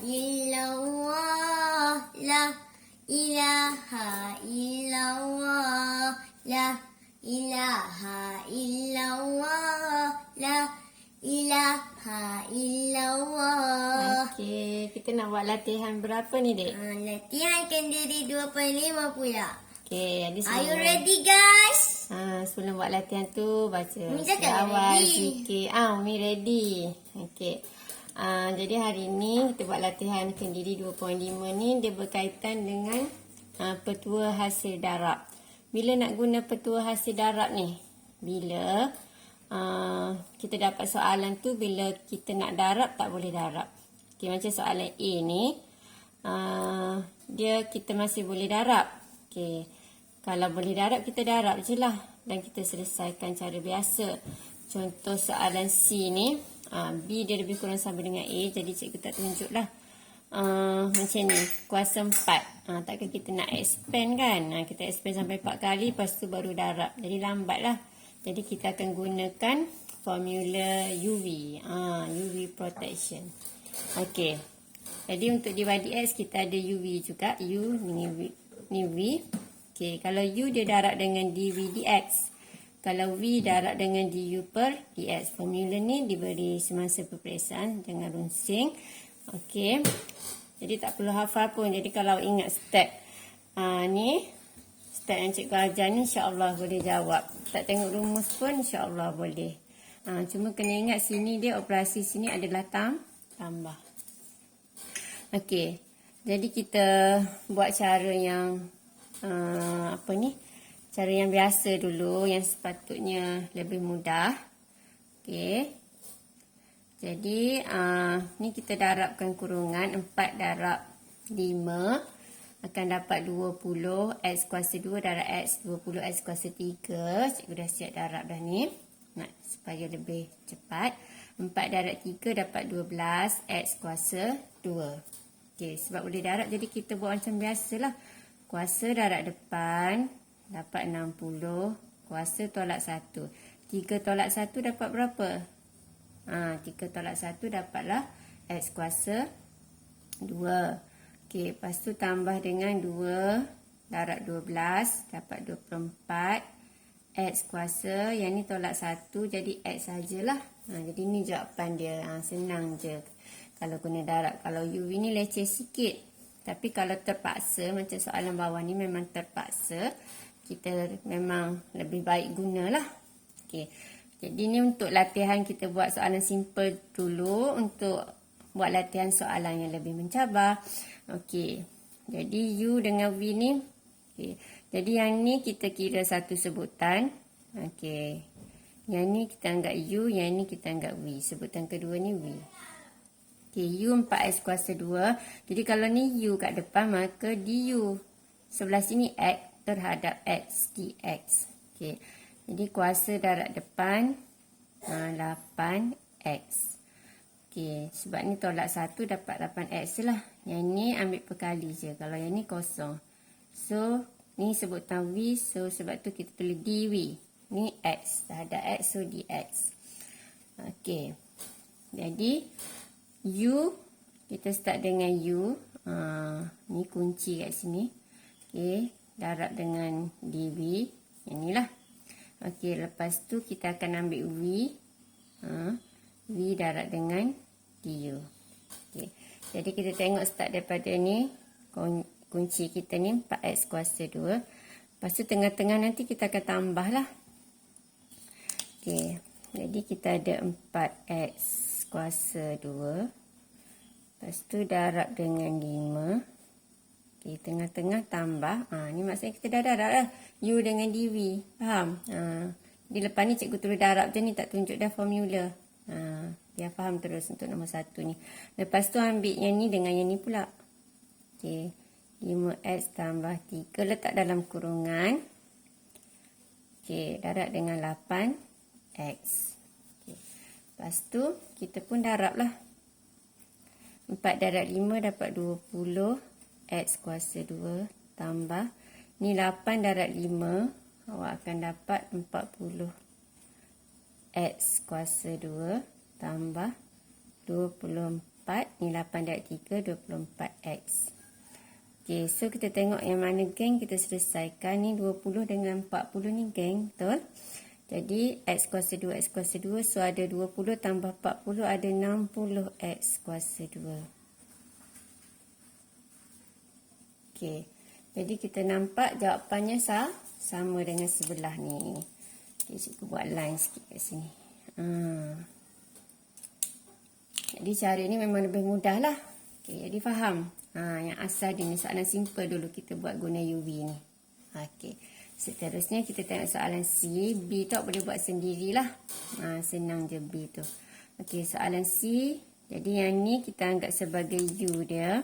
illallah, la ilaha illallah, la ilaha illallah, la ilaha illallah. Okey, kita nak buat latihan berapa ni, Dek? Latihan kendiri 2.5 pula. Okey, jadi Are you ready, guys? sebelum buat latihan tu baca Umi cakap awal ready. sikit. Umi ready. Okey. Jadi hari ni kita buat latihan kendiri 2.5 ni dia berkaitan dengan petua hasil darab. Bila nak guna petua hasil darab ni? Bila kita dapat soalan tu bila kita nak darab tak boleh darab. Okey, macam soalan A ni dia kita masih boleh darab. Okey. Kalau boleh darab kita darab je lah dan kita selesaikan cara biasa. Contoh soalan C ni B dia lebih kurang sama dengan A, jadi cikgu tak tunjuk lah. Macam ni, kuasa 4. Takkan kita nak expand kan? Kita expand sampai 4 kali, lepas tu baru darab. Jadi lambat lah. Jadi kita akan gunakan formula UV. UV protection. Okey. Jadi untuk dibagi X, kita ada UV juga. U ni V. Okey. Kalau U dia darab dengan dV dx. Kalau V darab dengan du per dx. Formula ni diberi semasa peperiksaan. Jangan runsing. Okey. Jadi tak perlu hafal pun. Jadi kalau ingat step ni, step yang cikgu ajar ni, insyaAllah boleh jawab. Tak tengok rumus pun insyaAllah boleh. Cuma kena ingat sini dia operasi sini adalah tambah. Okey. Jadi kita buat cara yang cara yang biasa dulu, yang sepatutnya lebih mudah. Okey. Jadi ni kita darabkan kurungan 4 darab 5 akan dapat 20 X kuasa 2 darab X 20 X kuasa 3. Cikgu dah siap darab dah ni. Nak supaya lebih cepat. 4 darab 3 dapat 12 X kuasa 2. Okey, sebab boleh darab jadi kita buat macam biasalah. Kuasa darab depan dapat 60. Kuasa tolak 1. 3 tolak 1 dapat berapa? 3 tolak 1 dapatlah X kuasa 2. Okey, lepas tu tambah dengan 2 darab 12 dapat 24 X kuasa. Yang ni tolak 1 jadi X sajalah. Jadi ni jawapan dia. Senang je kalau guna darab. Kalau UV ni leceh sikit. Tapi kalau terpaksa, macam soalan bawah ni memang terpaksa, kita memang lebih baik gunalah. Okey. Jadi ni untuk latihan kita buat soalan simple dulu untuk buat latihan soalan yang lebih mencabar. Okey. Jadi U dengan V ni. Okey. Jadi yang ni kita kira satu sebutan. Okey. Yang ni kita anggap U, yang ni kita anggap V. Sebutan kedua ni V. Okey, U 4X kuasa 2. Jadi kalau ni U kat depan, maka du sebelah sini X terhadap X dx. Okey. Jadi kuasa darab depan 8X. Okey, sebab ni tolak 1 dapat 8X je lah. Yang ni ambil perkali je. Kalau yang ni kosong. So, ni sebutan V. So, sebab tu kita tulis dV. Ni X terhadap X. So, dx. Okey. Jadi, U, kita start dengan U. Ni kunci kat sini. Okey, darab dengan dV. Yang ni lah. Okey, lepas tu kita akan ambil V. V darab dengan du. Okey. Jadi kita tengok start daripada ni. Kunci kita ni 4X kuasa 2. Lepas tu tengah-tengah nanti kita akan tambah lah. Okey. Jadi kita ada 4X kuasa 2. Lepas tu darab dengan 5. Okey, tengah-tengah tambah. Ni maksudnya kita dah darab lah. U dengan dV. Faham? Di lepas ni cikgu tulis darab je ni, tak tunjuk dah formula. Biar faham terus untuk nombor 1 ni. Lepas tu ambil yang ni dengan yang ni pula. Okey. 5X tambah 3 letak dalam kurungan. Okey, darab dengan 8X. Okay. Lepas tu, kita pun darab lah. 4 darab 5 dapat 20 X kuasa 2 tambah. Ni 8 darab 5. Awak akan dapat 40 X kuasa 2 tambah 24 4. Ni 8 darab 3, 24X. Okey, so kita tengok yang mana geng kita selesaikan. Ni 20 dengan 40 ni geng, betul? Jadi X kuasa 2, X kuasa 2. So ada 20 tambah 40 ada 60X kuasa 2. Okey, jadi kita nampak jawapannya sama dengan sebelah ni. Okay, cikgu buat line sikit kat sini. Jadi cara ni memang lebih mudah lah. Okay, jadi faham. Yang asal dia ni soalan simple dulu kita buat guna UV ni. Okay, seterusnya kita tengok soalan C. B tu boleh buat sendirilah. Senang je B tu. Okay, soalan C. Jadi yang ni kita anggap sebagai U dia.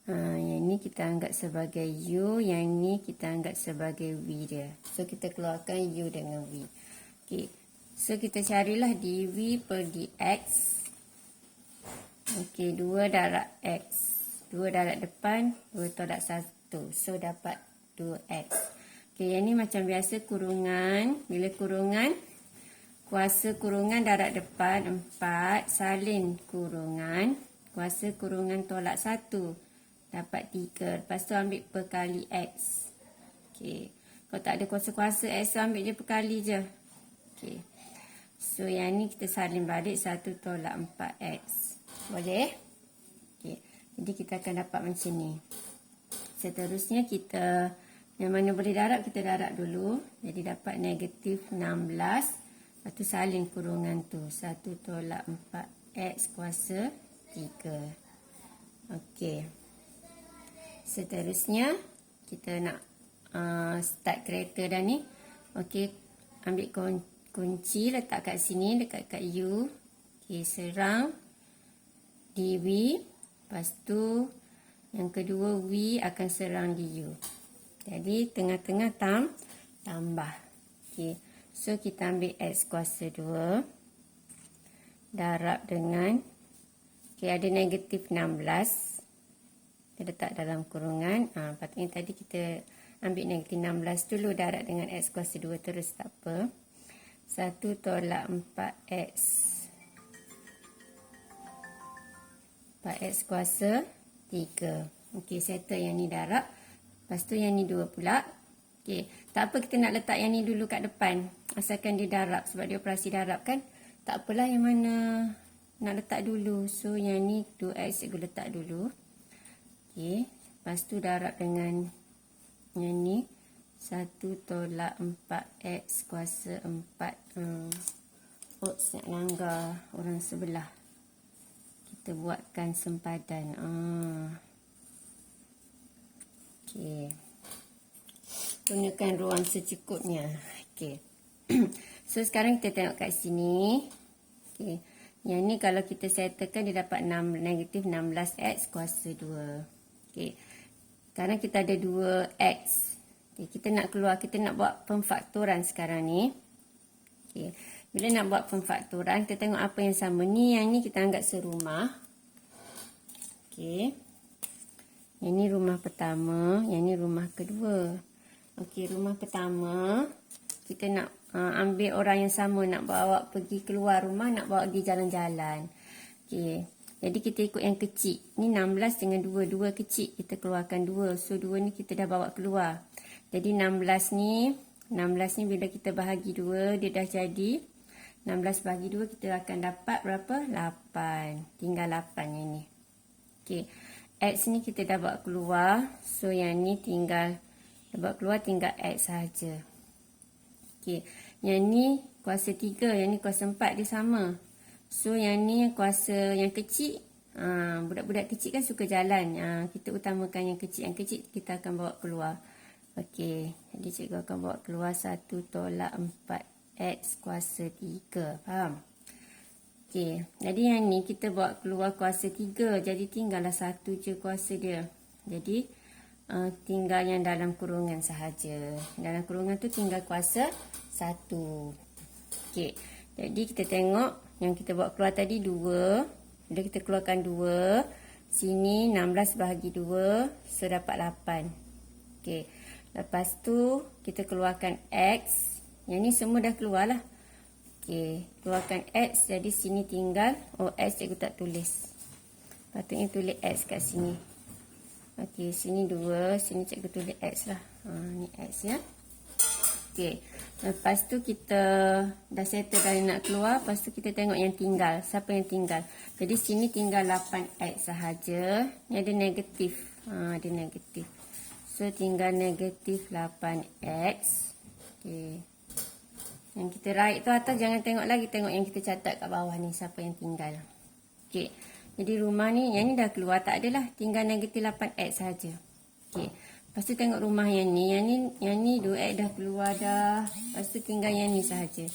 Yang ni kita anggap sebagai U. Yang ni kita anggap sebagai V dia. So kita keluarkan U dengan V. Okay. So kita carilah dV per dx. Okey, 2 darab X. 2 darab depan, 2 tolak 1. So dapat 2X. Okey, yang ni macam biasa kurungan. Bila kurungan, kuasa kurungan darab depan 4. Salin kurungan. Kuasa kurungan tolak 1. Dapat 3. Lepas tu ambil perkali X. Okey. Kalau tak ada kuasa-kuasa X, ambil je perkali je. Okey. So yang ni kita salin balik 1 tolak 4X. Boleh? Okay. Jadi kita akan dapat macam ni. Seterusnya kita, yang mana boleh darab, kita darab dulu. Jadi dapat negatif 16. Lepas tu salin kurungan tu. 1 tolak 4X kuasa 3. Okey. Seterusnya, kita nak start kereta dah ni. Okey. Ambil kunci, letak kat sini, dekat U. Okey, serang dV, lepas tu yang kedua V akan serang di U. Jadi tengah-tengah tambah. Okey. So kita ambil X kuasa 2 darab dengan, okey, ada negatif 16. Kita letak dalam kurungan. Patutnya tadi kita ambil negatif 16 dulu, darab dengan X kuasa 2 terus, tak apa. 1 tolak 4X. 4X kuasa 3. Okey, settle yang ni darab. Lepas tu yang ni 2 pula. Okey, tak apa kita nak letak yang ni dulu kat depan. Asalkan dia darab, sebab dia operasi darab kan. Tak apalah yang mana nak letak dulu. So yang ni 2X cikgu letak dulu. Okey, lepas tu darab dengan yang ni. 1 tolak 4X kuasa 4. Oops, nak langgar orang sebelah. Kita buatkan sempadan. Okey. Gunakan ruang secukupnya. Okey. So sekarang kita tengok kat sini. Okey. Yang ni kalau kita settlekan dia dapat negatif 16X kuasa 2. Okey. Sekarang kita ada 2X. Okay, kita nak keluar, kita nak buat pemfaktoran sekarang ni. Okey. Bila nak buat pemfaktoran, kita tengok apa yang sama. Ni yang ni kita anggap serumah. Okey. Yang ni rumah pertama, yang ni rumah kedua. Okey, rumah pertama kita nak ambil orang yang sama, nak bawa pergi keluar rumah, nak bawa pergi jalan-jalan. Okey. Jadi kita ikut yang kecil. Ni 16 dengan 2, 2 kecil, kita keluarkan 2. So 2 ni kita dah bawa keluar. Jadi 16 ni bila kita bahagi 2, dia dah jadi 16 bahagi 2, kita akan dapat berapa? 8. Tinggal 8 yang ni. Okey. X ni kita dah bawa keluar. So yang ni tinggal, dah bawa keluar tinggal X sahaja. Okey. Yang ni kuasa 3, yang ni kuasa 4, dia sama. So yang ni kuasa yang kecil. Budak-budak kecil kan suka jalan. Kita utamakan yang kecil. Yang kecil kita akan bawa keluar. Okey. Jadi cikgu akan bawa keluar 1 tolak 4X kuasa 3. Faham? Okey. Jadi yang ni kita bawa keluar kuasa 3. Jadi tinggallah 1 je kuasa dia. Jadi tinggal yang dalam kurungan sahaja. Dalam kurungan tu tinggal kuasa 1. Okey. Jadi kita tengok yang kita bawa keluar tadi 2. Bila kita keluarkan 2, sini 16 bahagi 2, so dapat 8. Okey. Lepas tu kita keluarkan X. Yang ni semua dah keluar lah. Okey, keluarkan X. Jadi sini tinggal X cikgu tak tulis. Patutnya tulis X kat sini. Okey, sini 2, sini cikgu tulis X lah. Ni X ya. Okey. Lepas tu kita dah settle dah nak keluar, lepas tu kita tengok yang tinggal. Siapa yang tinggal? Jadi sini tinggal 8X sahaja. Ni ada negatif. Ada negatif. So tinggal negatif 8X. Okey. Yang kita write tu atas, jangan tengok lagi, tengok yang kita catat kat bawah ni, siapa yang tinggal. Okey. Jadi rumah ni, yang ni dah keluar, tak adalah, tinggal negatif 8X saja. Okey. Lepas tu tengok rumah yang ni 2X dah keluar dah. Lepas tu tinggal yang ni sahaja.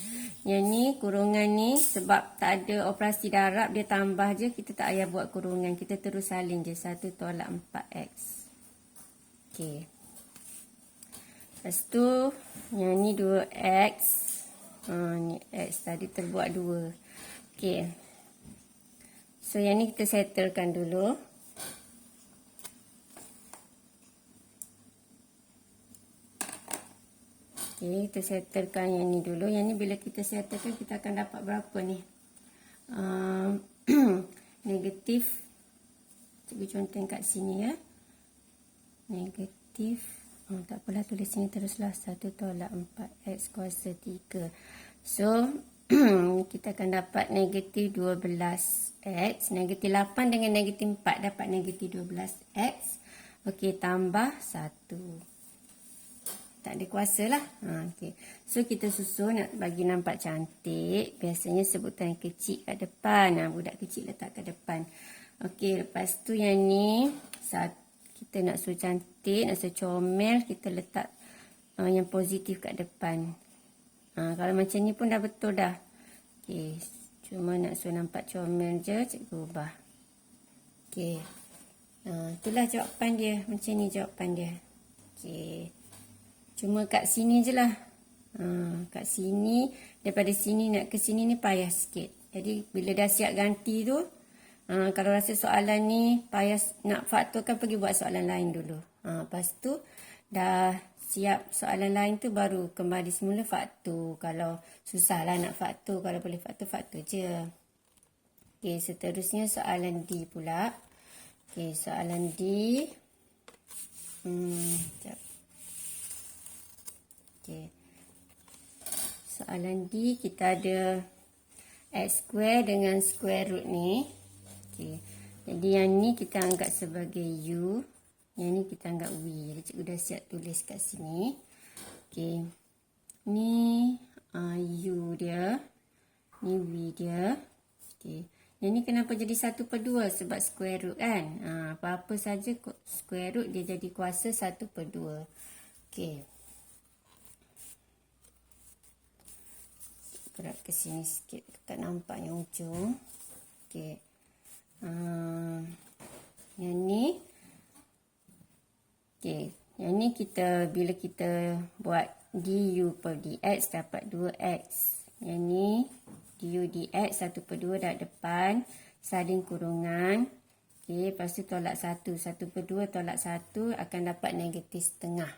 Yang ni kurungan ni sebab tak ada operasi darab, dia tambah je, kita tak payah buat kurungan, kita terus salin je 1 tolak 4X. Okey. Lepas tu yang ni 2X. Ni X tadi terbuat 2. Okey. So yang ni kita settlekan dulu. Okey, kita settlekan yang ni dulu. Yang ni bila kita settlekan, kita akan dapat berapa ni? Negatif. Cikgu contoh kat sini ya. Negatif. Tak apalah, tulis sini teruslah. 1 tolak 4X kuasa 3. So, kita akan dapat negatif 12X. Negatif 8 dengan negatif 4 dapat negatif 12X. Okey, tambah 1. Tak ada kuasa lah. Okay. So, kita susun nak bagi nampak cantik. Biasanya sebutan kecil kat depan. Budak kecil letak kat depan. Okey, lepas tu yang ni, kita nak suruh cantik, nak suruh comel, kita letak yang positif kat depan. Kalau macam ni pun dah betul dah. Okey, cuma nak suruh nampak comel je, cikgu ubah. Okey. Itulah jawapan dia. Macam ni jawapan dia. Okey. Cuma kat sini je lah. Kat sini, daripada sini nak ke sini ni payah sikit. Jadi, bila dah siap ganti tu, kalau rasa soalan ni payah nak faktorkan, pergi buat soalan lain dulu. Lepas tu, dah siap soalan lain tu baru kembali semula faktor. Kalau susah lah nak faktor, kalau boleh faktor je. Okey, seterusnya soalan D pula. Okey, soalan D. Sekejap. Okey. Soalan D, kita ada X square dengan square root ni. Okey. Jadi yang ni kita anggap sebagai U. Yang ni kita anggap V. Jadi cikgu dah siap tulis kat sini. Okey. Ni U dia. Ni V dia. Okey. Yang ni kenapa jadi 1/2? Sebab square root kan. Apa-apa saja square root dia jadi kuasa 1/2. Okey. Gerak ke sini sikit. Tak nampak yang ujung. Okey. Yang ni. Okey. Yang ni bila kita buat du per dx dapat 2x. Yang ni du dx 1/2 dah depan. Salin kurungan. Okey. Lepas tu tolak 1. 1/2 tolak 1 akan dapat negatif setengah.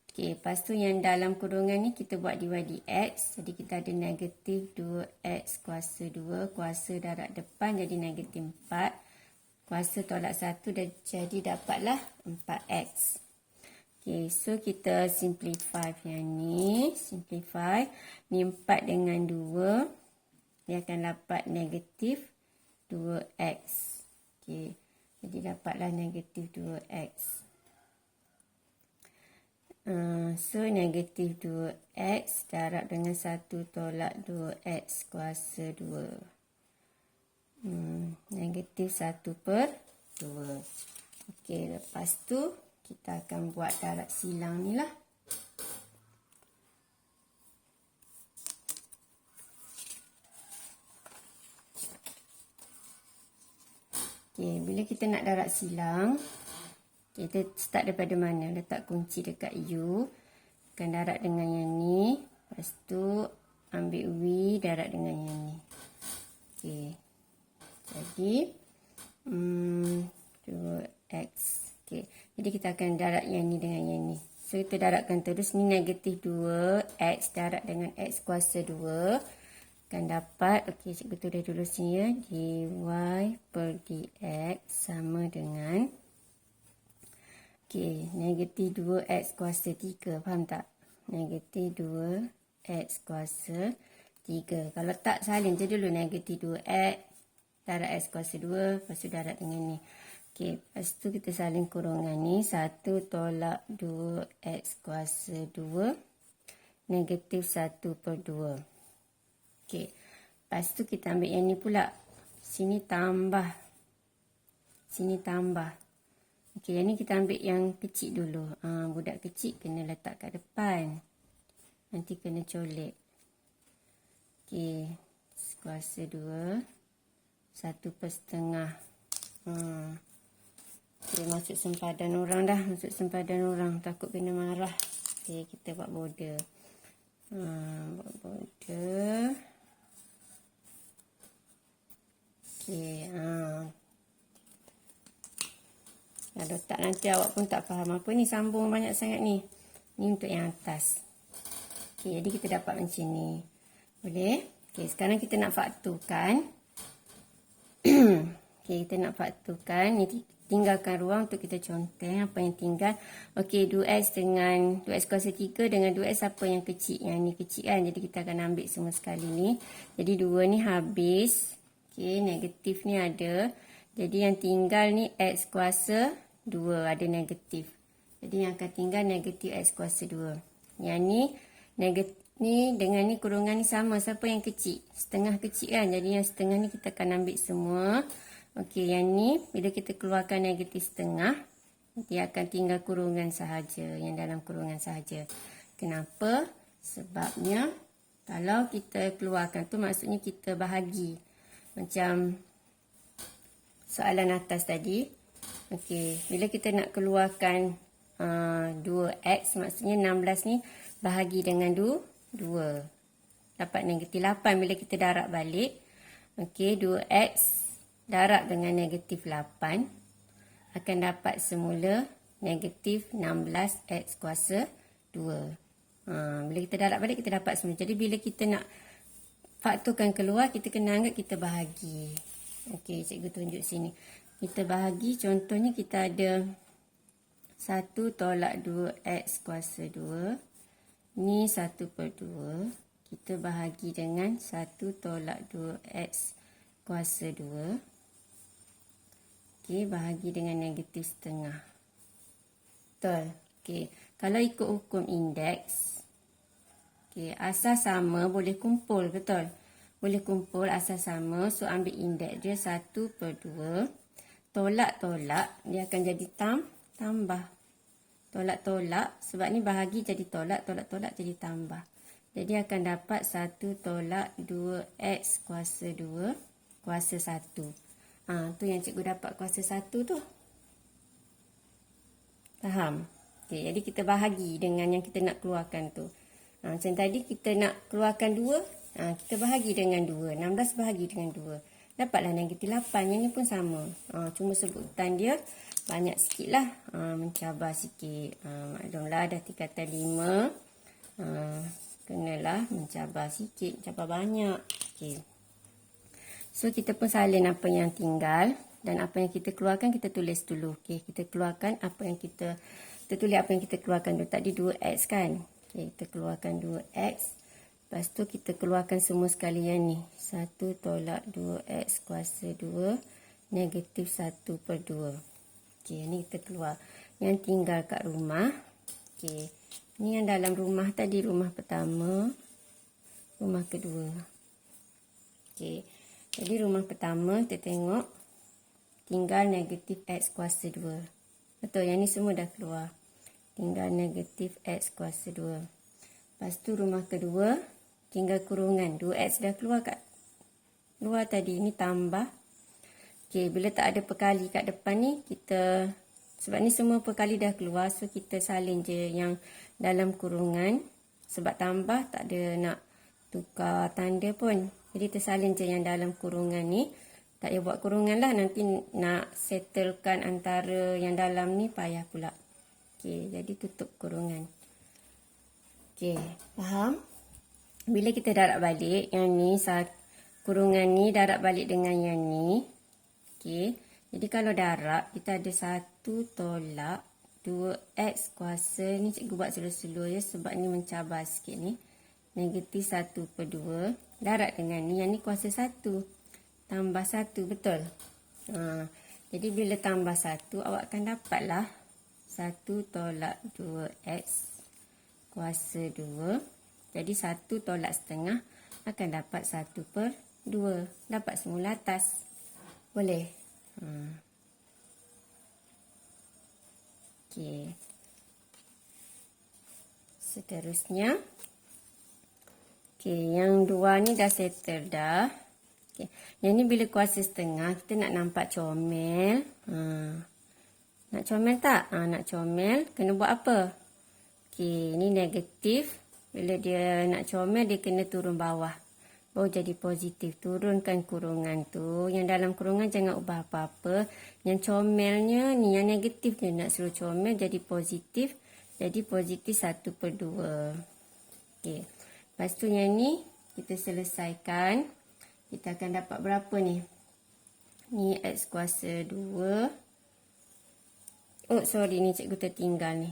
Okey, lepas tu yang dalam kurungan ni kita buat dy dx. Jadi kita ada negatif 2x kuasa 2. Kuasa darab depan jadi negatif 4. Kuasa tolak 1 dah jadi dapatlah 4x. Okey, so kita simplify yang ni. Simplify. Ni 4 dengan 2. Dia akan dapat negatif 2x. Okey, jadi dapatlah negatif 2x. So, negatif 2x darab dengan 1 tolak 2x kuasa 2. Negatif 1/2. Okey, lepas tu kita akan buat darab silang ni lah. Okey, bila kita nak darab silang, kita start daripada mana? Letak kunci dekat U. Akan darab dengan yang ni. Lepas tu ambil V darab dengan yang ni. Okey. Jadi 2x. Okey. Jadi kita akan darab yang ni dengan yang ni. So, kita darabkan terus. Ni negatif 2x darab dengan x kuasa 2. Akan dapat, okey, cikgu tulis dulu sini ya. Dy per dx sama dengan, okey, negatif 2x kuasa 3. Faham tak? Negatif 2x kuasa 3. Kalau tak, salin je dulu negatif 2x darab x kuasa 2. Lepas tu darab dengan ni. Okey, lepas tu kita salin kurungan ni. 1 tolak 2x kuasa 2. Negatif 1 per 2. Okey, lepas tu kita ambil yang ni pula. Sini tambah. Sini tambah. Okey, yang ni kita ambil yang kecil dulu. Budak kecil kena letak kat depan. Nanti kena colek. Okey, kuasa 2. 1/2. Okey, masuk sempadan orang dah. Masuk sempadan orang. Takut kena marah. Okey, kita buat border. Buat border. Okey, kalau tak nanti awak pun tak faham apa ni sambung banyak sangat ni. Ni untuk yang atas. Okey, jadi kita dapat macam ni. Boleh? Okey, sekarang kita nak fakturkan. Okey, kita nak fakturkan. Ni tinggalkan ruang untuk kita conteng apa yang tinggal. Okey, 2x dengan 2x kuasa 3 dengan 2x apa yang kecil? Yang ni kecil kan? Jadi kita akan ambil semua sekali ni. Jadi 2 ni habis. Okey, negatif ni ada. Jadi yang tinggal ni x kuasa 2 ada negatif. Jadi yang akan tinggal negatif x kuasa 2. Yang ni negatif ni dengan ni kurungan ni sama. Siapa yang kecil? Setengah kecil kan? Jadi yang setengah ni kita akan ambil semua. Okey, yang ni bila kita keluarkan negatif setengah, dia akan tinggal kurungan sahaja. Yang dalam kurungan sahaja. Kenapa? Sebabnya kalau kita keluarkan tu maksudnya kita bahagi. Macam soalan atas tadi. Okey, bila kita nak keluarkan 2x, maksudnya 16 ni bahagi dengan 2. Dapat negatif 8 bila kita darab balik. Okey, 2x darab dengan negatif 8 akan dapat semula negatif 16x kuasa 2. Bila kita darab balik, kita dapat semula. Jadi bila kita nak fakturkan keluar, kita kena anggap kita bahagi. Okey, cikgu tunjuk sini. Kita bahagi, contohnya kita ada 1 tolak 2x kuasa 2. Ni 1/2. Kita bahagi dengan 1 tolak 2x kuasa 2. Okey, bahagi dengan negatif setengah. Betul. Okey, kalau ikut hukum indeks, okey, asas sama boleh kumpul, betul? Boleh kumpul asas sama. So, ambil indeks dia 1/2. Tolak-tolak, dia akan jadi tambah. Tolak-tolak, sebab ni bahagi jadi tolak. Tolak-tolak jadi tambah. Jadi, akan dapat 1 tolak 2x kuasa 2 kuasa 1. Tu yang cikgu dapat kuasa 1 tu. Faham? Okey, jadi kita bahagi dengan yang kita nak keluarkan tu. Macam tadi kita nak keluarkan 2. Kita bahagi dengan 2. 16 bahagi dengan 2. Dapatlah negatif 8. Yang ni pun sama. Cuma sebutan dia banyak sikit lah. Mencabar sikit. Maklumlah dah tingkatan 5. Kenalah mencabar sikit. Mencabar banyak. Okey. So, kita pun salin apa yang tinggal. Dan apa yang kita keluarkan, kita tulis dulu. Okey, kita keluarkan apa yang kita tulis apa yang kita keluarkan dulu. Tadi 2x kan? Okey, kita keluarkan 2x. Lepas tu kita keluarkan semua sekalian ni. 1 tolak 2x kuasa 2. Negatif 1/2. Okey, ni kita keluar. Yang tinggal kat rumah. Okey, ni yang dalam rumah tadi. Rumah pertama. Rumah kedua. Okey, jadi rumah pertama kita tengok. Tinggal negatif x kuasa 2. Betul, yang ni semua dah keluar. Tinggal negatif x kuasa 2. Lepas tu rumah kedua. Tinggal kurungan. 2x dah keluar kat luar tadi. Ini tambah. Okey, bila tak ada perkali kat depan ni, kita... Sebab ni semua perkali dah keluar. So, kita salin je yang dalam kurungan. Sebab tambah, tak ada nak tukar tanda pun. Jadi, kita salin je yang dalam kurungan ni. Tak payah buat kurungan lah. Nanti nak settlekan antara yang dalam ni, payah pula. Okey, jadi tutup kurungan. Okey, faham? Bila kita darab balik, yang ni kurungan ni darab balik dengan yang ni. Okey. Jadi kalau darab, kita ada 1 tolak 2x kuasa. Ni cikgu buat slow-slow ya sebab ni mencabar sikit ni. Negatif 1/2. Darab dengan ni. Yang ni kuasa 1. Tambah 1, betul? Jadi bila tambah 1, awak akan dapatlah 1 tolak 2x kuasa 2. Jadi 1 tolak setengah akan dapat 1/2. Dapat semula atas. Boleh? Okey. Seterusnya. Okey, yang 2 ni dah settle dah. Okey. Yang ni bila kuasa setengah, kita nak nampak comel. Nak comel tak? Nak comel, kena buat apa? Okey, ni negatif. Bila dia nak comel, dia kena turun bawah. Baru jadi positif. Turunkan kurungan tu. Yang dalam kurungan jangan ubah apa-apa. Yang comelnya ni, yang negatif dia nak suruh comel jadi positif. Jadi positif 1/2. Okey. Lepas tu yang ni, kita selesaikan. Kita akan dapat berapa ni? Ni x kuasa 2. Oh, sorry. Ni cikgu tertinggal ni.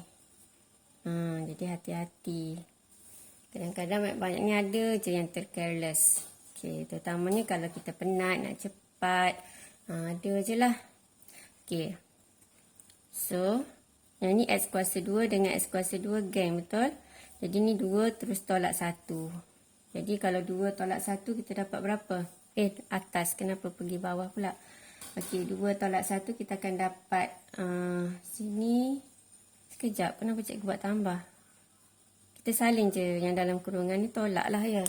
Jadi hati-hati. Kadang-kadang banyak ni ada je yang tercareless. Okey, terutamanya kalau kita penat, nak cepat. Ada je lah. Okey. So, yang ni x kuasa 2 dengan x kuasa 2 geng, betul? Jadi ni 2 terus tolak 1. Jadi kalau 2 tolak 1, kita dapat berapa? Atas. Kenapa pergi bawah pula? Okey, 2 tolak 1 kita akan dapat sini. Sekejap, kenapa cikgu buat tambah? Kita salin je yang dalam kurungan ni, tolak lah ya.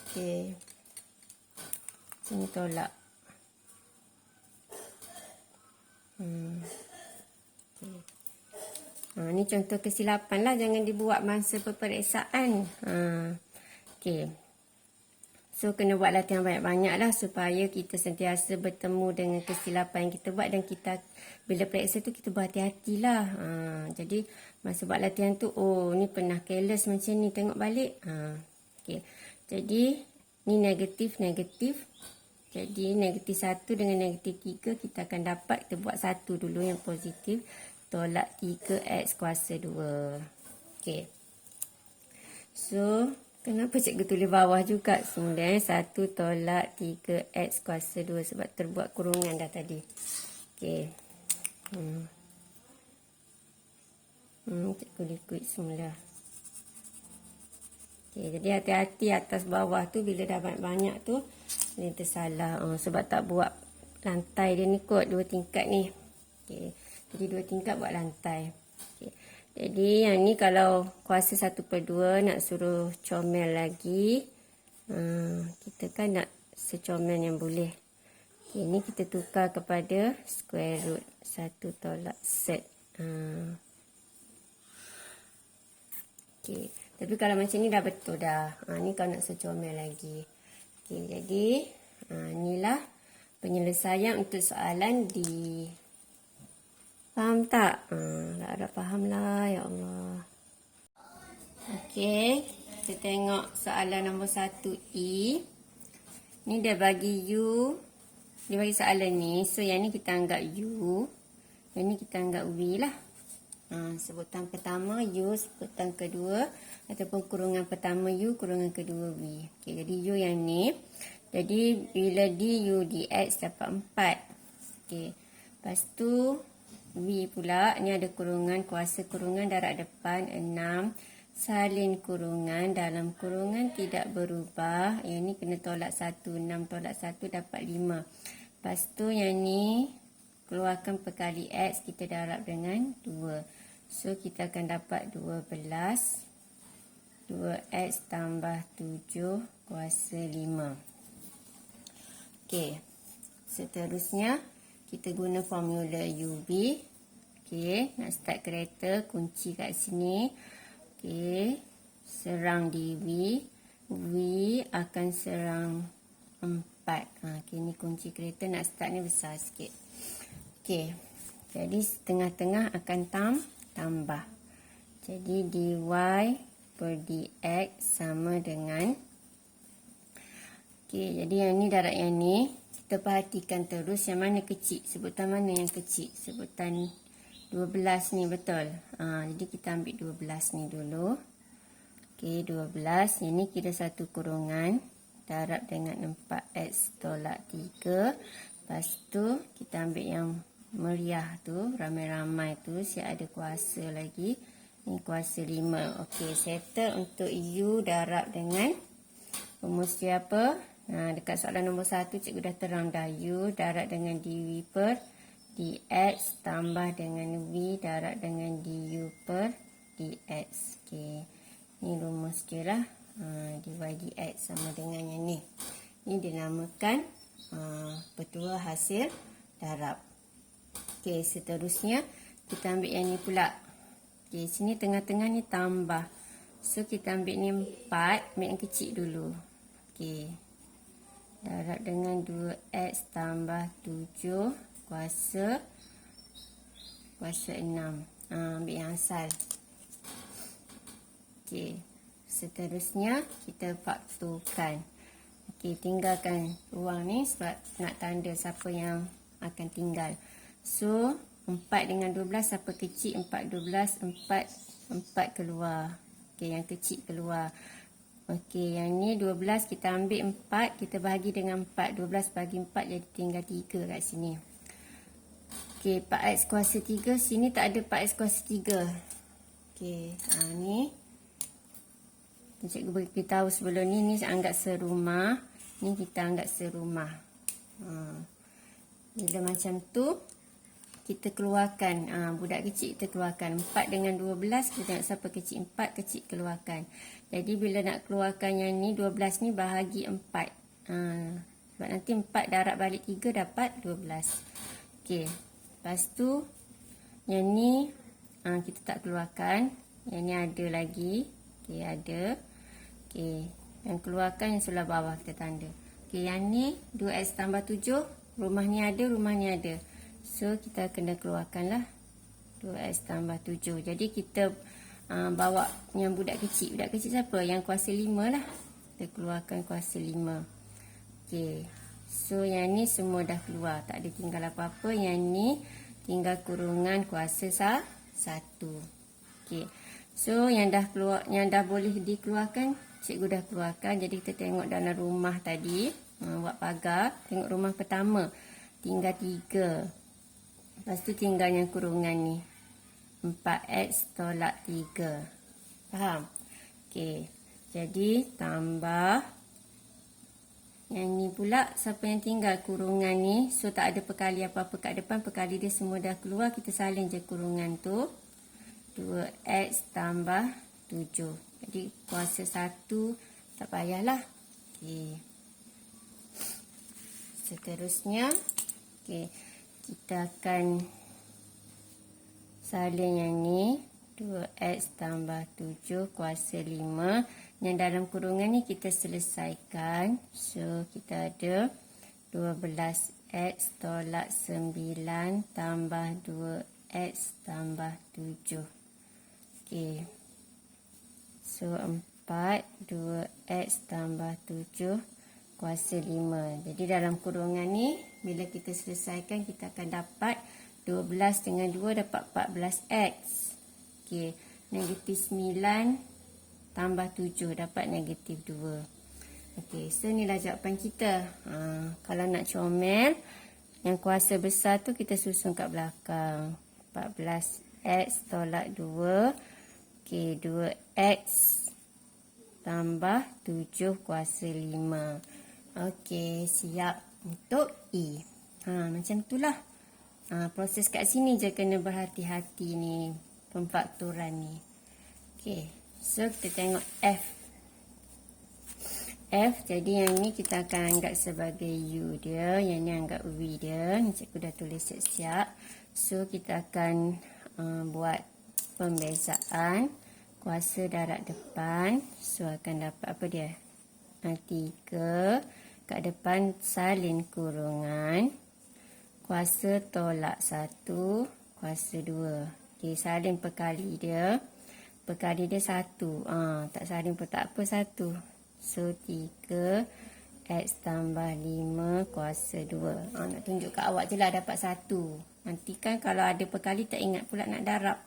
Okey. Sini tolak. Okay. Ni contoh kesilapan lah. Jangan dibuat masa peperiksaan. Okey. So, kena buat latihan banyak-banyak lah supaya kita sentiasa bertemu dengan kesilapan yang kita buat. Dan kita, bila periksa tu, kita berhati-hati lah. Jadi, masa buat latihan tu, oh, ni pernah careless macam ni. Tengok balik. Okey. Jadi, ni negatif. Jadi, negatif 1 dengan negatif 3, kita akan dapat. Kita buat 1 dulu yang positif. Tolak 3x kuasa 2. Okey. So, kenapa cikgu tulis bawah juga? 1 tolak 3x kuasa 2. Sebab terbuat kurungan dah tadi. Okey. Cikgu liquid semula. Okey, jadi hati-hati atas bawah tu. Bila dah banyak-banyak tu, dia tersalah. Sebab tak buat lantai dia ni kot. 2 tingkat ni. Okey. Jadi 2 tingkat buat lantai. Okey. Jadi yang ni kalau kuasa 1/2 nak suruh comel lagi. Kita kan nak secomel yang boleh. Okay, ni kita tukar kepada square root 1 tolak set. Okay. Tapi kalau macam ni dah betul dah. Ni kalau nak secomel lagi. Okay, jadi inilah penyelesaian untuk soalan di... Faham tak? Harap faham lah, ya Allah. Okey, kita tengok soalan nombor 1E. Ni dia bagi U. Dia bagi soalan ni. So, yang ni kita anggap U. Yang ni kita anggap V lah. Sebutan pertama U, sebutan kedua. Ataupun kurungan pertama U, kurungan kedua V. Okey, jadi U yang ni. Jadi, bila DU dx dapat 4. Okey, lepas tu... V pula, ni ada kurungan, kuasa kurungan darab depan 6, salin kurungan, dalam kurungan tidak berubah. Yang ni kena tolak 1, 6 tolak 1 dapat 5. Lepas tu yang ni, keluarkan perkali X, kita darab dengan 2. So, kita akan dapat 12, 2X tambah 7 kuasa 5. Okey, seterusnya, kita guna formula UV. Okey, nak start kereta, kunci kat sini. Okey, serang DV. V akan serang 4. Okey, ni kunci kereta, nak start ni besar sikit. Okey, jadi tengah-tengah akan tambah. Jadi dy per dx sama dengan jadi yang ni darab yang ni kita perhatikan terus yang mana kecil, sebutan mana yang kecil, sebutan 12 ni betul. Jadi kita ambil 12 ni dulu. 12 yang ni kira satu kurungan darab dengan 4x tolak 3. Lepas tu kita ambil yang meriah tu, ramai-ramai tu, siap ada kuasa lagi. Ni kuasa 5. Okey, settle untuk U darab dengan rumus dia apa? Dekat soalan nombor 1 cikgu dah terang dah. U darab dengan dv per dx tambah dengan v darab dengan du per dx. Okey, ni rumus dia lah. Dy dx sama dengan yang ni. Ni dinamakan petua hasil darab. Okey, seterusnya kita ambil yang ni pula. Okey, sini tengah-tengah ni tambah. So kita ambil ni 4, ambil yang kecil dulu. Okey. Darab dengan 2x tambah 7 kuasa 6. Ambil yang asal. Okey. Seterusnya kita faktorkan. Okey, tinggalkan ruang ni sebab nak tanda siapa yang akan tinggal. So 4 dengan 12 siapa kecil? 4, 12, 4 keluar. Okey, yang kecil keluar. Okey, yang ni 12 kita ambil 4, kita bahagi dengan 4. 12 bagi 4 jadi tinggal 3 kat sini. Okey, 4x kuasa 3. Sini tak ada 4x kuasa 3. Okey, ni. Cikgu beritahu sebelum ni anggap serumah. Ni kita anggap serumah. Bila macam tu, kita keluarkan. Budak kecil kita keluarkan. 4 dengan 12, kita tengok siapa kecil. 4 kecil keluarkan. Jadi bila nak keluarkan yang ni, 12 ni bahagi 4. Sebab nanti 4 darab balik 3 dapat 12. Okey. Lepas tu, yang ni kita tak keluarkan. Yang ni ada lagi. Okey, ada. Okey. Yang keluarkan yang sebelah bawah kita tanda. Okey, yang ni 2x tambah 7. Rumah ni ada, rumah ni ada. So, kita kena keluarkan lah 2x tambah 7. Jadi, kita bawa yang budak kecil. Budak kecil siapa? Yang kuasa 5 lah. Kita keluarkan kuasa 5. Okey. So, yang ni semua dah keluar. Tak ada tinggal apa-apa. Yang ni tinggal kurungan kuasa 1. Okey. So, yang dah keluar, yang dah boleh dikeluarkan, cikgu dah keluarkan. Jadi, kita tengok dalam rumah tadi. Buat pagar. Tengok rumah pertama. Tinggal 3. Lepas tu tinggal yang kurungan ni. 4x tolak 3. Faham? Okey. Jadi, tambah. Yang ni pula, siapa yang tinggal kurungan ni. So, tak ada perkali apa-apa kat depan. Perkali dia semua dah keluar. Kita salin je kurungan tu. 2x tambah 7. Jadi, kuasa 1. Tak payahlah. Okey. Seterusnya. Okey. Kita akan salin yang ni. 2x tambah 7 kuasa 5. Yang dalam kurungan ni kita selesaikan. So, kita ada 12x tolak 9 tambah 2x tambah 7. Okey. So, 4, 2x tambah 7 kuasa 5. Jadi, dalam kurungan ni, bila kita selesaikan, kita akan dapat 12 dengan 2 dapat 14x. Okey. Negatif 9 tambah 7 dapat negatif 2. Okey. So, inilah jawapan kita. Kalau nak comel, yang kuasa besar tu kita susun kat belakang. 14x tolak 2. Okey. 2x tambah 7 kuasa 5. Okey. Siap untuk E. Macam itulah. Proses kat sini je kena berhati-hati ni. Pemfaktoran ni. Okey. So, kita tengok F. F, jadi yang ni kita akan anggap sebagai U dia. Yang ni anggap V dia. Ni cikgu dah tulis siap-siap. So, kita akan buat pembezaan. Kuasa darab depan. So, akan dapat apa dia? 3. Kat depan salin kurungan. Kuasa tolak 1. Kuasa 2. Okay, salin perkali dia. Perkali dia 1. Tak salin pun tak apa, 1. So, 3 X tambah 5 kuasa 2. Nak tunjuk kat awak je lah dapat 1. Nanti kan kalau ada perkali tak ingat pula nak darab.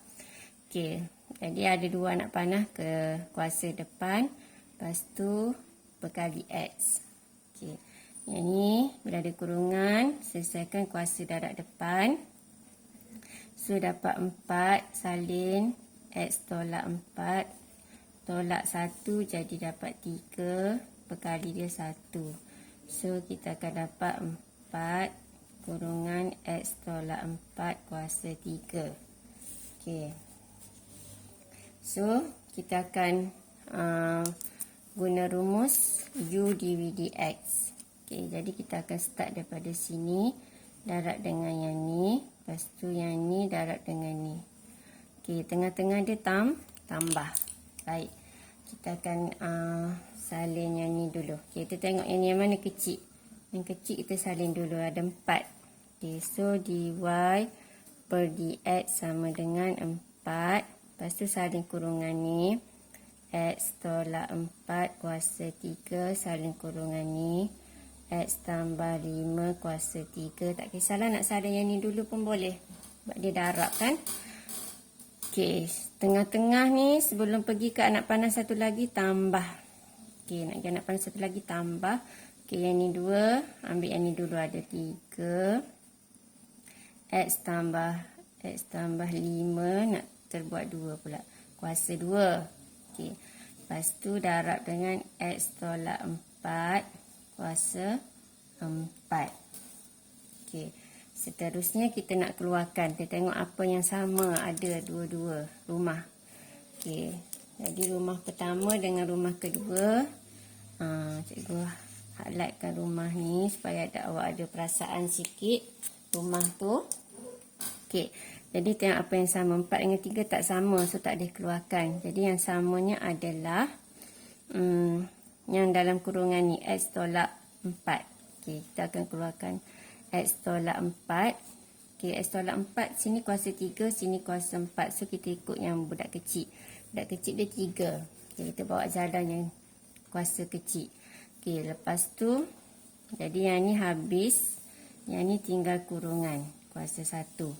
Okay, jadi ada 2 anak panah ke kuasa depan. Lepas tu perkali X. Okay, yang ni bila ada kurungan, selesaikan kuasa darab depan. So, dapat 4 salin X tolak 4. Tolak 1 jadi dapat 3. Perkali dia 1. So, kita akan dapat 4 kurungan X tolak 4 kuasa 3. Okay. So, kita akan guna rumus U divided X. Okay, jadi kita akan start daripada sini. Darab dengan yang ni. Lepas tu yang ni darab dengan ni. Okay, tengah-tengah dia tambah. Baik. Kita akan salin yang ni dulu. Okay, kita tengok yang mana kecil. Yang kecil kita salin dulu. Ada 4. Okay, so dy per dx sama dengan 4. Lepas tu salin kurungan ni. X tolak 4 kuasa 3. Salin kurungan ni. X tambah 5 kuasa 3. Tak kisahlah nak salin yang ni dulu pun boleh. Sebab dia darab kan. Okey, tengah-tengah ni sebelum pergi ke anak panah satu lagi tambah. Okey, nak pergi anak panah satu lagi tambah. Okey, yang ni 2. Ambil yang ni dulu ada 3. X tambah 5. Nak terbuat 2 pula. Kuasa 2. Okey, lepas tu darab dengan X tolak 4. Kuasa 4. Okey. Seterusnya kita nak keluarkan. Kita tengok apa yang sama ada dua-dua rumah. Okey. Jadi rumah pertama dengan rumah kedua. Cikgu highlightkan rumah ni supaya awak ada perasaan sikit rumah tu. Okey. Jadi tengok apa yang sama. 4 dengan 3 tak sama. So tak boleh keluarkan. Jadi yang samanya adalah yang dalam kurungan ni X tolak 4. Okey, kita akan keluarkan X tolak 4. Okey, X tolak 4 sini kuasa 3, sini kuasa 4. So kita ikut yang budak kecil. Budak kecil dia 3. Okey, kita bawa jalan yang kuasa kecil. Okey, lepas tu jadi yang ni habis, yang ni tinggal kurungan kuasa 1.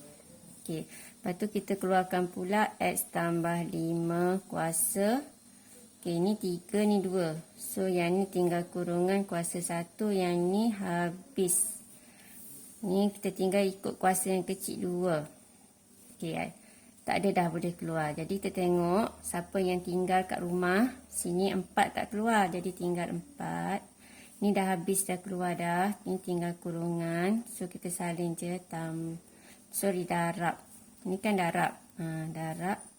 Okey, lepas tu kita keluarkan pula X tambah 5 kuasa. Okey, ni 3, ni 2. So, yang ni tinggal kurungan kuasa 1. Yang ni habis. Ni kita tinggal ikut kuasa yang kecil 2. Okey, tak ada dah boleh keluar. Jadi, kita tengok siapa yang tinggal kat rumah. Sini 4 tak keluar. Jadi, tinggal 4. Ni dah habis dah keluar dah. Ni tinggal kurungan. So, kita salin je. Darab. Ni kan darab. Darab.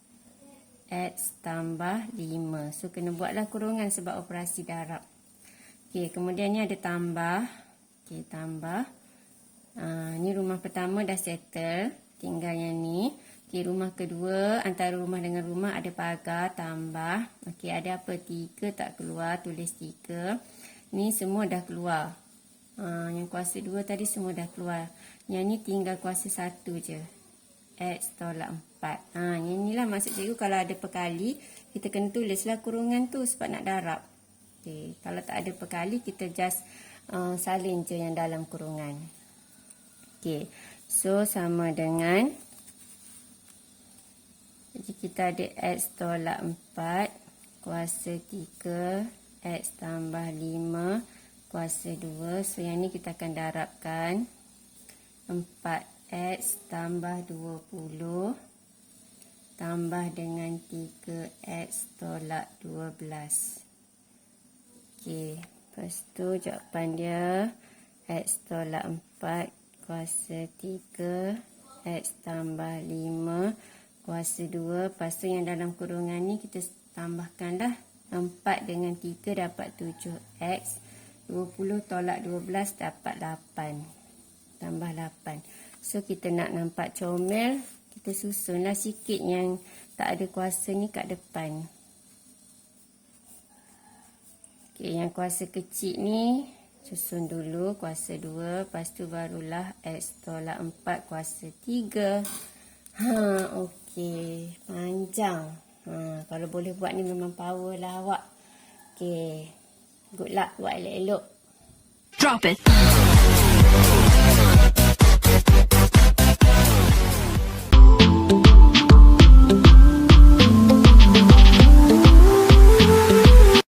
X tambah 5. So, kena buatlah kurungan sebab operasi darab. Okey, kemudian ni ada tambah. Okey, tambah. Ni rumah pertama dah settle. Tinggal yang ni. Okey, rumah kedua. Antara rumah dengan rumah ada pagar. Tambah. Okey, ada apa? 3 tak keluar. Tulis 3. Ni semua dah keluar. Yang kuasa 2 tadi semua dah keluar. Yang ni tinggal kuasa 1 je. X tolak 4. Yang inilah maksud cikgu kalau ada perkali, kita kena tulislah kurungan tu sebab nak darab. Okay. Kalau tak ada perkali, kita just salin je yang dalam kurungan. Okay. So, sama dengan, jadi kita ada X tolak 4 kuasa 3. X tambah 5 kuasa 2. So, yang ni kita akan darabkan. 4X tambah 20 tambah dengan 3X tolak 12. Okey, lepas tu jawapan dia X tolak 4 kuasa 3 X tambah 5 kuasa 2. Lepas tu yang dalam kurungan ni kita tambahkan dah. 4 dengan 3 dapat 7X. 20 tolak 12 dapat 8. Tambah 8. So, kita nak nampak comel. Kita susunlah sikit yang tak ada kuasa ni kat depan. Okey, yang kuasa kecil ni susun dulu kuasa 2. Lepas tu barulah X tolak 4 kuasa 3. Okey. Okey, panjang. Kalau boleh buat ni memang power lah awak. Okey, good luck buat elok-elok. Drop it.